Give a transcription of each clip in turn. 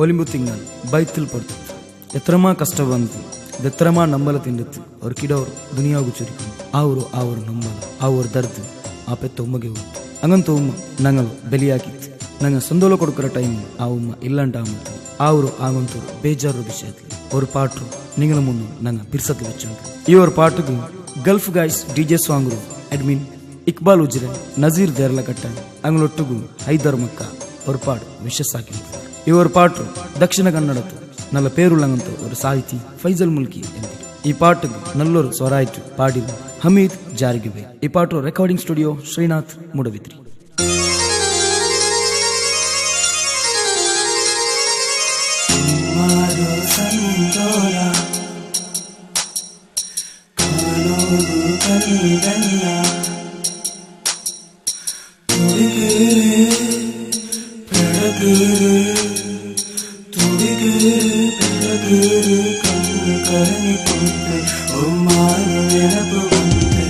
ಒಲಿಂಬು ತಿಂಗಳು ಬೈತಿಲ್ ಪಡ್ತು ಎತ್ರಮಾ ಕಷ್ಟ ಬಂತು ದೆತ್ರಮಾ ನಂಬಲ ತಿಂಡಿತ್ತು ಅವ್ರ ಕಿಡವ್ರು ದುನಿಯಾಗು ಚುರಿಕೊಂಡು ಅವರು ನಂಬಲ ಅವ್ರ ದರ್ದು ಆ ಪೆತ್ತ ಉಮ್ಮಗೆ ಹೋಗ್ತು ಹಂಗಂತ ಉಮ್ಮ ನಂಗಲು ಬೆಲಿಯಾಕಿತ್ತು ನಂಗೆ ಸಂದೋಲ ಕೊಡುಕರ ಟೈಮ್ ಆ ಉಮ್ಮ ಇಲ್ಲಂಟ ಆಮತ್ತು ಅವರು ಆಗಂತೂ ಬೇಜಾರು ವಿಷಯತ್ಲಿ ஒரு பாட்டு நீங்களும் முன்னு நாங்கள் பிரிசத்தில் வச்சுருக்கோம் ஒரு பாட்டுக்கு gulf guys DJ song admin Iqbal உஜ்ரே நசீர் தேர்ல கட்டான் அவங்களொட்டுக்கு ஹைதர் மக்கா ஒரு பாடு விஷஸ் ಹಾಕಿದ್ರು ಈ ಪಾಟು ದಕ್ಷಿಣ ಕನ್ನಡದ நல்ல பேருள்ளங்கಂತ ஒரு ಸಾಹಿತಿ ಫೈಜಲ್ ಮುಲ್ಕಿ ಎಂದು ಈ ಪಾಟುಗೆ ನಲ್ಲೊರು ಸ್ವರಾಯಿತು ಪಾಡಿದ ಹಮೀದ್ ಜಾರಿಗೆವೆ ಈ ಪಾಟು ರೆಕಾರ್ಡಿಂಗ್ ಸ್ಟುಡಿಯೋ ಶ್ರೀನಾಥ್ ಮೂಡಬಿದ್ರಿ ಸಂತೋಲ ಕಾನೂರು ಕಲ್ಲಿರಲ್ಲ ತುಡಿಗೇರೆ ಬೆಳಗೇರೆ ತುಡಿಗೇರೆ ಬೆಳಗೇರೆ ಕಣ್ಣು ಕರಗಿ ಕುಂತೆ ಒಮ್ಮಾರು ನೆನಪು ಬಂತೆ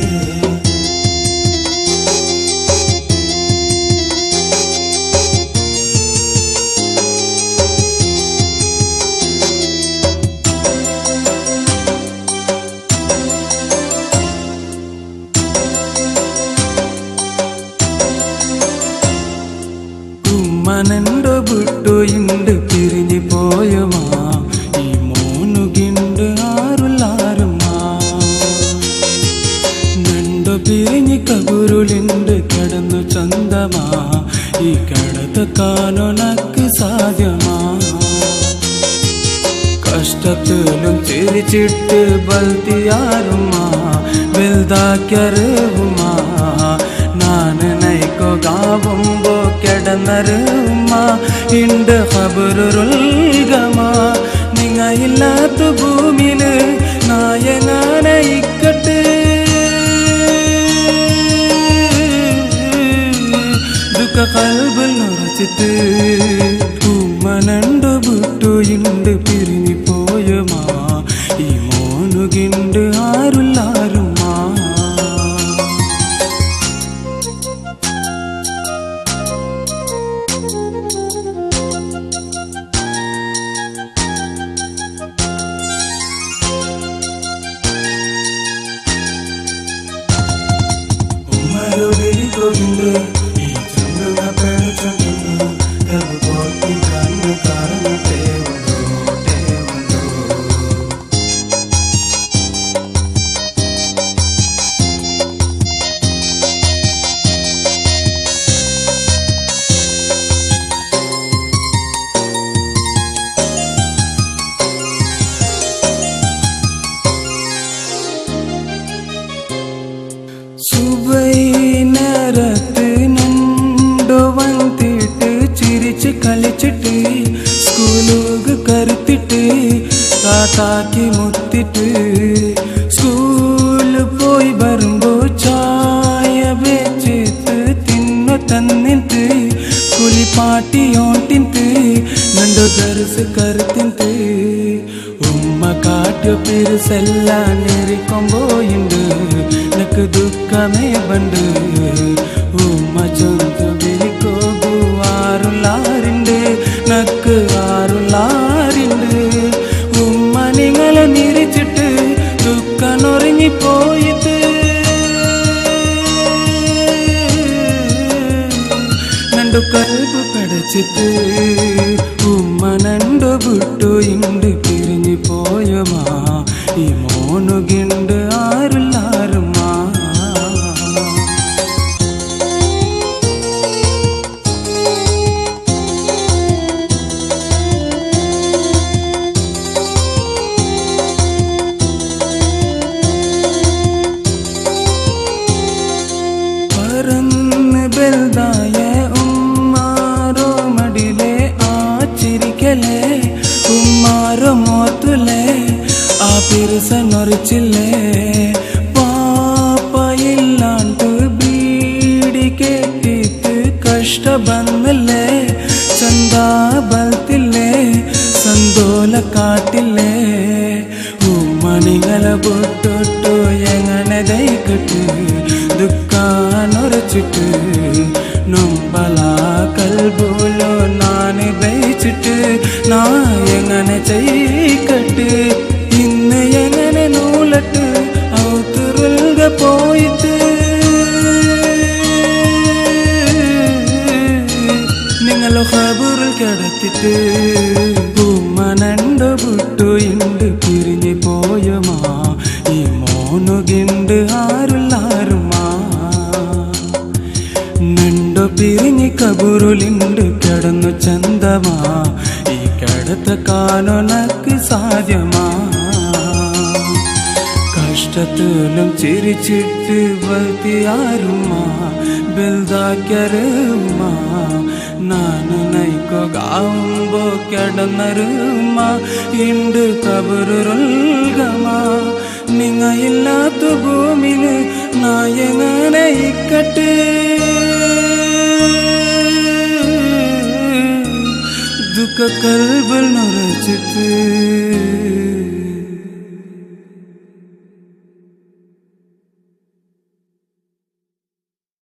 മനണ്ടോ വിട്ടു ഇണ്ട് പിരിഞ്ഞു പോയമാ ഈ മൂന്നുകിണ്ട് ആരുല്ലാരുമാ നണ്ടോ പിരിഞ്ഞു കബുരുളിണ്ട് കിടന്നു ചന്തമാ ഈ കിടത്ത കാണുനക്ക് സാധ്യമാ കഷ്ടത്തിലും ചിരിച്ചിട്ട് ബൽത്തിയാരുമാ വെൽതാക്കരുമാ ನಾನು ನೈಕೋ ಗಾವಂಬೋ ಕೆಡನರುಮ್ಮ ಇಂಡು ಖಬರುಲ್ಗಮ ನಿಂಗ ಇല്ലാത്ത ಭೂಮಿಲು ನಾಯಗಾನ ಇಕ್ಕಟ್ಟು ದುಃಖ ಕಲ್ಬಲ್ ನೊರಚಿತು ಉಮ್ಮನಂಡು ಬಿಟ್ಟು ಇಂಡು ಪಿರಿഞ്ഞു പോയമാ ಈ ಮೋನುಗಿಂಡು ಆರುಲ್ಲಾರುಮ್ಮ Govinda, ಈ ಚಂದ್ರನ ಬೆಳಚಂದ್ರನು ಕಲ್ಲು ಕೋಟಿ ಕಣ್ಣು ಕಾರಣ ತೇವನು സുബൈ നേരത്ത് നണ്ടു വന്നിട്ട് ചിരിച്ച് കളിച്ചിട്ട് സ്കൂലുക്ക് കരുത്തിട്ട് താത്താക്കി മുത്തിട്ട് സ്കൂളിൽ പോയി വരുമ്പോ ചായ വെച്ചിട്ട് തിന്നു തന്നിട്ട് കുലിപ്പാട്ടിയോണ്ടിട്ട് നണ്ടു ദർസ് കരുത്തിട്ട് ഉമ്മ കാട്ടു പിരിസെല്ലാം നേരിക്കൊമ്പോയിണ്ട് നക്ക് ദുഃഖമേ ബണ്ട് ഉമ്മ ചൊന്തു വിളിക്കോഗു ആറുള്ളാരുണ്ട് നക്ക് ആറുള്ളാരുണ്ട് ഉമ്മ നിങ്ങളെ നിരിച്ചിട്ട് ദുഃഖം നൊറിഞ്ഞിപ്പോയിട്ട് നണ്ടു കൽബ് പടച്ചിട്ട് ഉമ്മ നണ്ടു വിട്ടു ഇണ്ട് പിരിഞ്ഞു പോയമാ ഈ മോനുകിണ്ട് ആരുല്ലാരുമാ പറന്ന് ബെൽതായ ഉമ്മാരോ മടിലെ ആ ചിരിക്കലേ ഉമ്മാരോ മോത്തുലേ ആ പിരിസ നൊറിച്ചില്ലേ പാപ്പ ഇല്ലാണ്ട് ബീഡി കേട്ടിട്ട് കഷ്ട ಬಂದല്ലേ ಚಂದ ಬಲ್ತಿಲ್ಲೇ ಸಂದೋಲ ಕಾಟಿಲ್ಲೇ ಉಮ್ಮನಿಗಳ ಬುಟ್ಟೊಟ್ಟು ಎಂಗನೆ ದೈಕಟ್ಟು ദുഃഖ നൊരച്ചിട്ട് നൊമ്പല കൽബുലോ നാന് ബയിച്ചിട്ട് നാ എങ്ങനെ ചെയ്ക്കട്ട് ഇന്ന് എങ്ങനെ നൂലട്ട് ഔത്തുറുൽക പോയിട്ട് നിങ്ങളോ ഖബറിൽ കിടത്തിട്ട് ഉമ്മനണ്ടോ ബുട്ടു ഇണ്ട് പിരിഞ്ഞു പോയുമാ ഈ മോനുകിണ്ട് ആരുല്ലാരുമാ നണ്ടോ പിരിഞ്ഞ് കബുറുലിണ്ട് കിടന്നു ചന്തമാ ഈ കിടത്ത കാനൊനക്ക് സാധ്യമാ കഷ്ടത്തിലും ചിരിച്ചിട്ട് വത്തിയാരുമാ ബെൽദാക്കരുമാ നാനു നൈക്കൊകാവുമ്പോ കിടന്നരുമ ഇണ്ട് കബറുൽഗമാ നിങ്ങ ഇല്ലാത്ത ഭൂമിയില് നായങ്ങനെ ഇക്കട്ട് ദുഃഖ കൽബിൽ നിറച്ച്